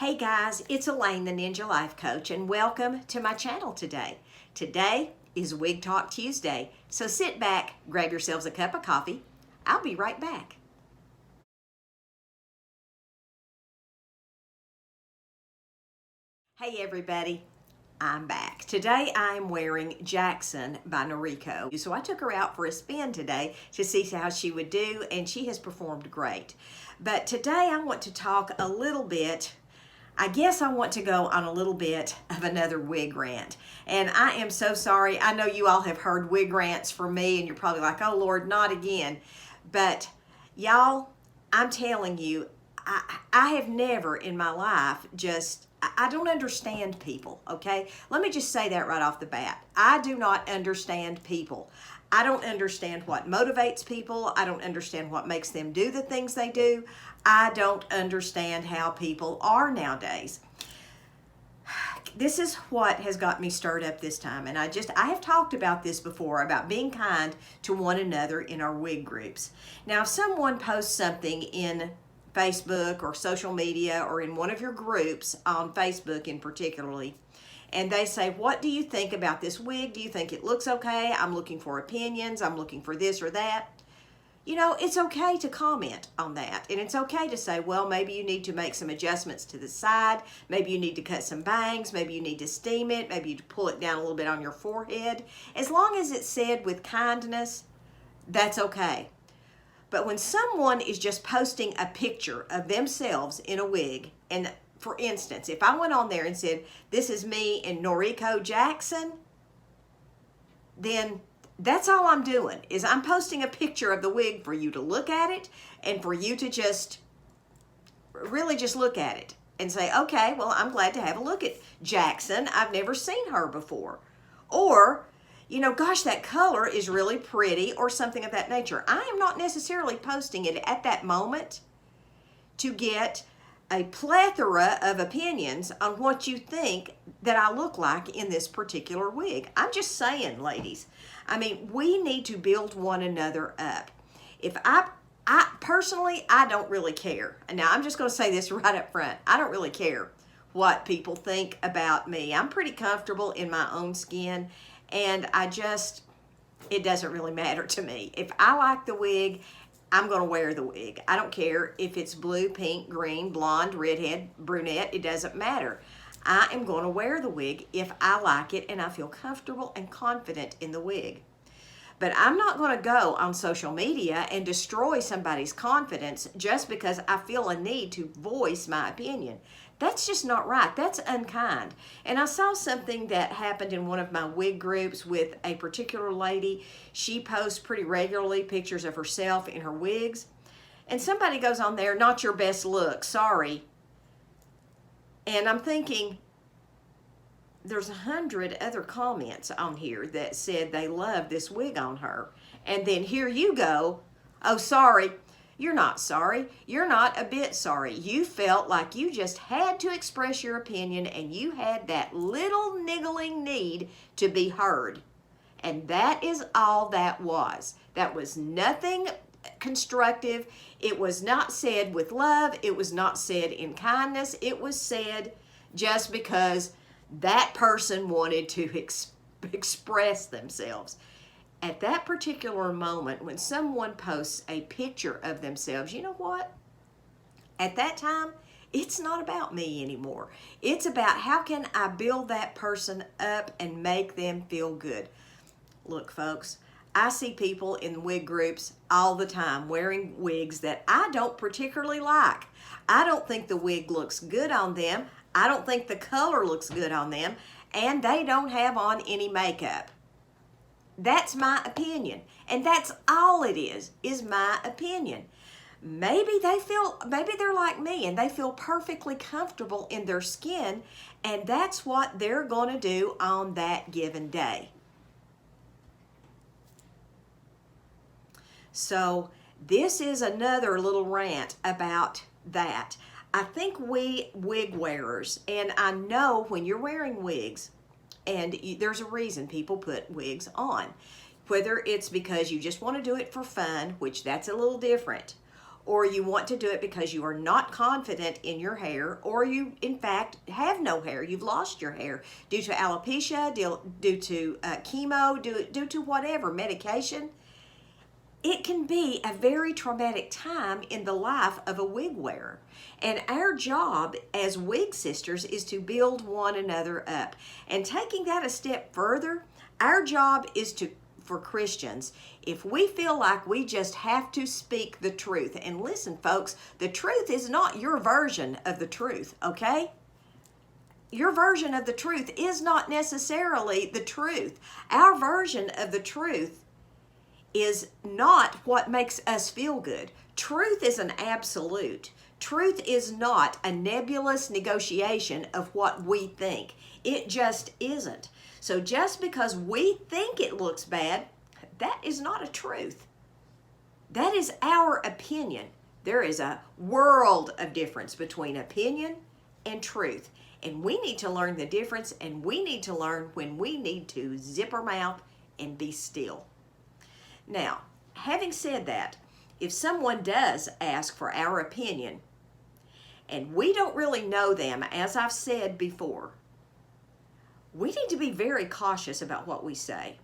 Hey guys, it's Elaine, the Ninja Life Coach, and welcome to my channel today. Today is Wig Talk Tuesday, so sit back, grab yourselves a cup of coffee. I'll be right back. Hey everybody, I'm back. Today I'm wearing Jackson by Noriko. So I took her out for a spin today to see how she would do, and she has performed great. But today I want to talk a little bit. I guess I want to go on a little bit of another wig rant. And I am so sorry. I know you all have heard wig rants from me and you're probably like, oh Lord, not again. But y'all, I'm telling you, I have never in my life I don't understand people, okay? Let me just say that right off the bat. I do not understand people. I don't understand what motivates people. I don't understand what makes them do the things they do. I don't understand how people are nowadays. This is what has got me stirred up this time. And I have talked about this before, about being kind to one another in our wig groups. Now, if someone posts something in Facebook or social media or in one of your groups on Facebook in particularly, and they say, what do you think about this wig? Do you think it looks okay? I'm looking for opinions. I'm looking for this or that. You know, it's okay to comment on that. And it's okay to say, well, maybe you need to make some adjustments to the side. Maybe you need to cut some bangs. Maybe you need to steam it. Maybe you need to pull it down a little bit on your forehead. As long as it's said with kindness, that's okay. But when someone is just posting a picture of themselves in a wig, and for instance, if I went on there and said, this is me in Noriko Jackson, then that's all I'm doing, is I'm posting a picture of the wig for you to look at it and for you to just really just look at it and say, okay, well, I'm glad to have a look at Jackson. I've never seen her before. Or, you know, gosh, that color is really pretty, or something of that nature. I am not necessarily posting it at that moment to get a plethora of opinions on what you think that I look like in this particular wig. I'm just saying, ladies, I mean, we need to build one another up. If I personally, I don't really care. And now I'm just going to say this right up front. I don't really care what people think about me. I'm pretty comfortable in my own skin, and it doesn't really matter to me. If I like the wig, I'm going to wear the wig. I don't care if it's blue, pink, green, blonde, redhead, brunette. It doesn't matter. I am going to wear the wig if I like it and I feel comfortable and confident in the wig. But I'm not going to go on social media and destroy somebody's confidence just because I feel a need to voice my opinion. That's just not right. That's unkind. And I saw something that happened in one of my wig groups with a particular lady. She posts pretty regularly pictures of herself in her wigs. And somebody goes on there, not your best look, sorry. And I'm thinking, there's 100 other comments on here that said they love this wig on her. And then here you go, oh, sorry. You're not sorry. You're not a bit sorry. You felt like you just had to express your opinion, and you had that little niggling need to be heard. And that is all that was. That was nothing constructive. It was not said with love. It was not said in kindness. It was said just because that person wanted to express themselves. At that particular moment, when someone posts a picture of themselves, you know what? At that time, it's not about me anymore. It's about how can I build that person up and make them feel good. Look, folks, I see people in wig groups all the time wearing wigs that I don't particularly like. I don't think the wig looks good on them. I don't think the color looks good on them, and they don't have on any makeup. That's my opinion, and that's all it is my opinion. Maybe they're like me and they feel perfectly comfortable in their skin, and that's what they're going to do on that given day. So this is another little rant about that. I think we wig wearers, and I know when you're wearing wigs, and there's a reason people put wigs on. Whether it's because you just want to do it for fun, which that's a little different, or you want to do it because you are not confident in your hair, or you in fact have no hair, you've lost your hair due to alopecia, due to chemo, due to whatever, medication. It can be a very traumatic time in the life of a wig wearer. And our job as wig sisters is to build one another up. And taking that a step further, our job is for Christians, if we feel like we just have to speak the truth. And listen, folks, the truth is not your version of the truth, okay? Your version of the truth is not necessarily the truth. Our version of the truth is not what makes us feel good. Truth is an absolute. Truth is not a nebulous negotiation of what we think. It just isn't. So just because we think it looks bad, that is not a truth. That is our opinion. There is a world of difference between opinion and truth. And we need to learn the difference, and we need to learn when we need to zip our mouth and be still. Now, having said that, if someone does ask for our opinion, and we don't really know them, as I've said before, we need to be very cautious about what we say,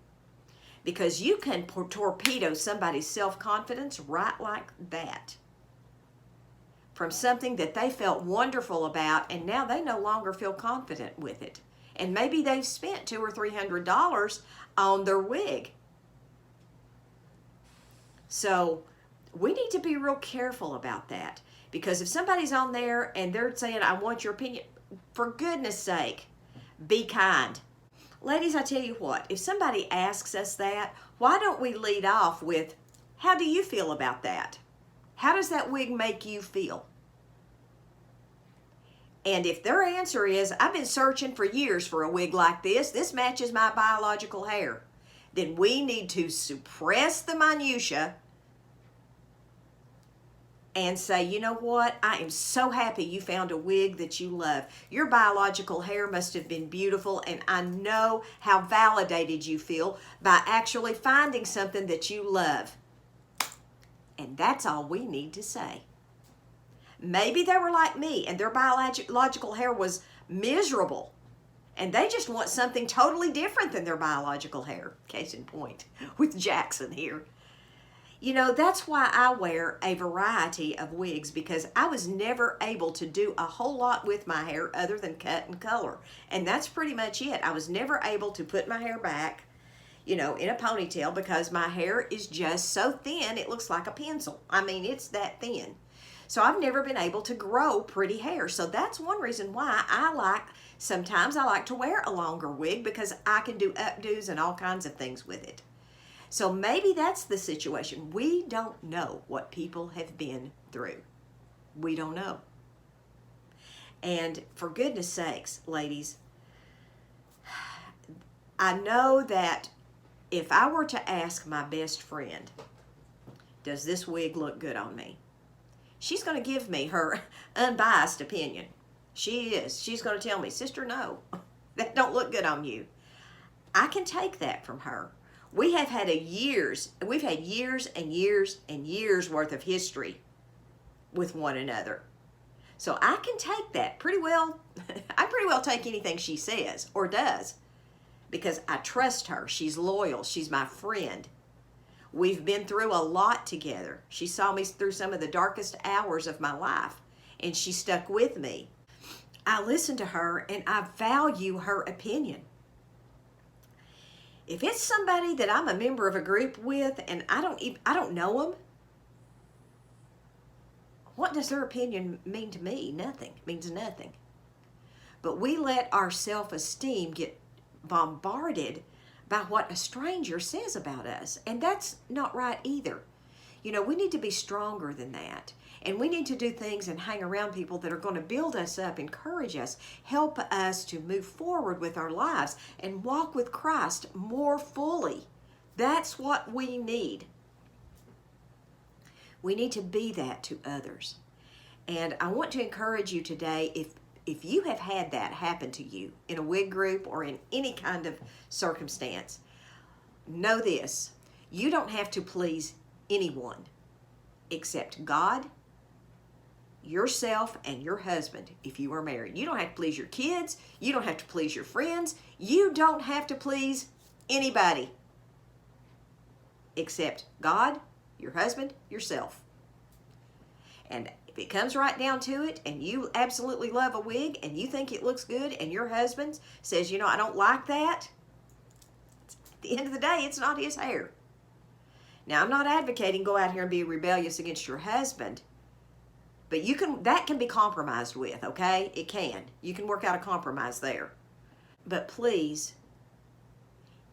because you can torpedo somebody's self-confidence right like that from something that they felt wonderful about, and now they no longer feel confident with it. And maybe they've spent $200 or $300 on their wig. So we need to be real careful about that, because if somebody's on there and they're saying, I want your opinion, for goodness sake, be kind. Ladies, I tell you what, if somebody asks us that, why don't we lead off with, how do you feel about that? How does that wig make you feel? And if their answer is, I've been searching for years for a wig like this matches my biological hair, then we need to suppress the minutia and say, you know what, I am so happy you found a wig that you love. Your biological hair must have been beautiful, and I know how validated you feel by actually finding something that you love. And that's all we need to say. Maybe they were like me and their biological hair was miserable, and they just want something totally different than their biological hair. Case in point with Jackson here. You know, that's why I wear a variety of wigs, because I was never able to do a whole lot with my hair other than cut and color. And that's pretty much it. I was never able to put my hair back, you know, in a ponytail, because my hair is just so thin it looks like a pencil. I mean, it's that thin. So I've never been able to grow pretty hair. So that's one reason why sometimes I like to wear a longer wig, because I can do updos and all kinds of things with it. So maybe that's the situation. We don't know what people have been through. We don't know. And for goodness sakes, ladies, I know that if I were to ask my best friend, does this wig look good on me? She's going to give me her unbiased opinion. She is. She's going to tell me, sister, no, that don't look good on you. I can take that from her. We've had years and years and years worth of history with one another. So I can take that pretty well. I pretty well take anything she says or does, because I trust her. She's loyal. She's my friend. We've been through a lot together. She saw me through some of the darkest hours of my life, and she stuck with me. I listen to her, and I value her opinion. If it's somebody that I'm a member of a group with and I don't know them, what does their opinion mean to me? Nothing. It means nothing. But we let our self-esteem get bombarded by what a stranger says about us, and that's not right either. You know, we need to be stronger than that. And we need to do things and hang around people that are going to build us up, encourage us, help us to move forward with our lives and walk with Christ more fully. That's what we need. We need to be that to others. And I want to encourage you today, if you have had that happen to you in a wig group or in any kind of circumstance, know this: you don't have to please anyone. except God, yourself, and your husband if you are married. You don't have to please your kids. You don't have to please your friends. You don't have to please anybody except God, your husband, yourself. And if it comes right down to it and you absolutely love a wig and you think it looks good and your husband says, you know, I don't like that, at the end of the day, it's not his hair. Now, I'm not advocating go out here and be rebellious against your husband, but that can be compromised with, okay? It can. You can work out a compromise there. But please,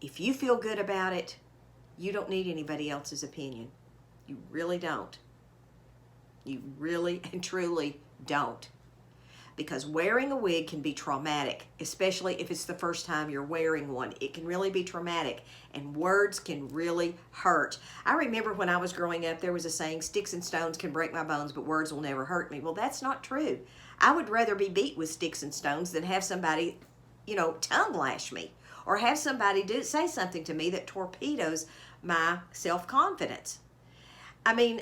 if you feel good about it, you don't need anybody else's opinion. You really don't. You really and truly don't. Because wearing a wig can be traumatic, especially if it's the first time you're wearing one. It can really be traumatic, and words can really hurt. I remember when I was growing up, there was a saying, sticks and stones can break my bones, but words will never hurt me. Well, that's not true. I would rather be beat with sticks and stones than have somebody, you know, tongue lash me, or have somebody say something to me that torpedoes my self-confidence. I mean,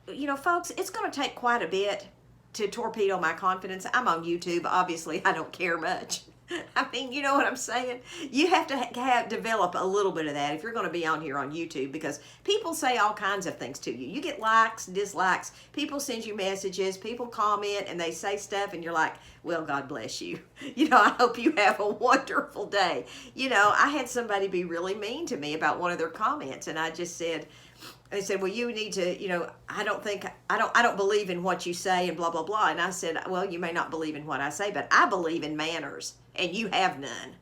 you know, folks, it's going to take quite a bit to torpedo my confidence. I'm on YouTube. Obviously, I don't care much. I mean, you know what I'm saying? You have to develop a little bit of that if you're going to be on here on YouTube, because people say all kinds of things to you. You get likes, dislikes. People send you messages. People comment and they say stuff and you're like, well, God bless you. You know, I hope you have a wonderful day. You know, I had somebody be really mean to me about one of their comments, and I just said, they said, well, you need to, you know, I don't believe in what you say and blah, blah, blah. And I said, well, you may not believe in what I say, but I believe in manners and you have none.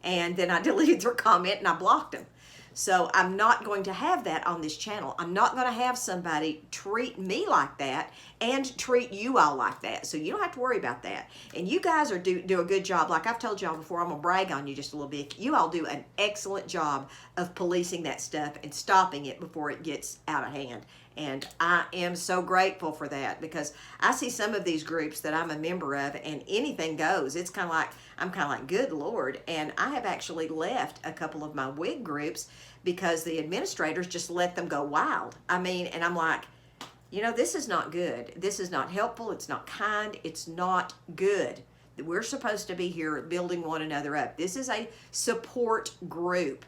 And then I deleted their comment and I blocked them. So I'm not going to have that on this channel. I'm not going to have somebody treat me like that and treat you all like that. So you don't have to worry about that. And you guys do a good job. Like I've told y'all before, I'm going to brag on you just a little bit. You all do an excellent job of policing that stuff and stopping it before it gets out of hand. And I am so grateful for that, because I see some of these groups that I'm a member of and anything goes. It's kind of like, I'm kind of like, good Lord. And I have actually left a couple of my wig groups because the administrators just let them go wild. I mean, and I'm like, you know, this is not good. This is not helpful. It's not kind. It's not good. We're supposed to be here building one another up. This is a support group,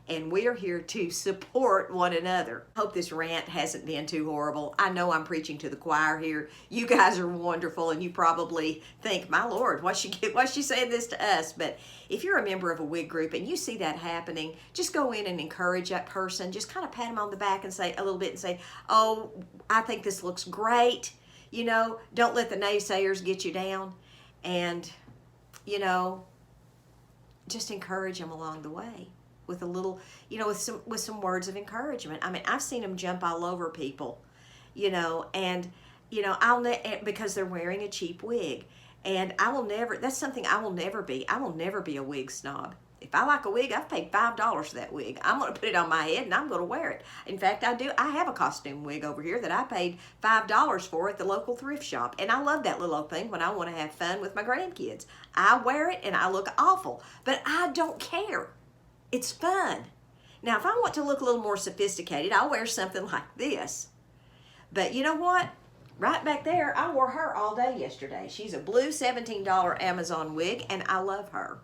and we are here to support one another. Hope this rant hasn't been too horrible. I know I'm preaching to the choir here. You guys are wonderful, and you probably think, my Lord, why's she saying this to us? But if you're a member of a wig group and you see that happening, just go in and encourage that person. Just kind of pat them on the back and say a little bit and say, oh, I think this looks great. You know, don't let the naysayers get you down. And, you know, just encourage them along the way with a little, you know, with some words of encouragement. I mean, I've seen them jump all over people, you know, and, you know, because they're wearing a cheap wig. And that's something I will never be. I will never be a wig snob. If I like a wig, I've paid $5 for that wig. I'm going to put it on my head and I'm going to wear it. In fact, I do. I have a costume wig over here that I paid $5 for at the local thrift shop. And I love that little old thing when I want to have fun with my grandkids. I wear it and I look awful, but I don't care. It's fun. Now, if I want to look a little more sophisticated, I'll wear something like this. But you know what? Right back there, I wore her all day yesterday. She's a blue $17 Amazon wig, and I love her.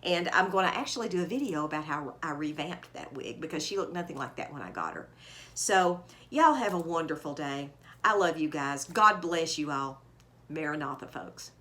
And I'm going to actually do a video about how I revamped that wig, because she looked nothing like that when I got her. So, y'all have a wonderful day. I love you guys. God bless you all. Maranatha, folks.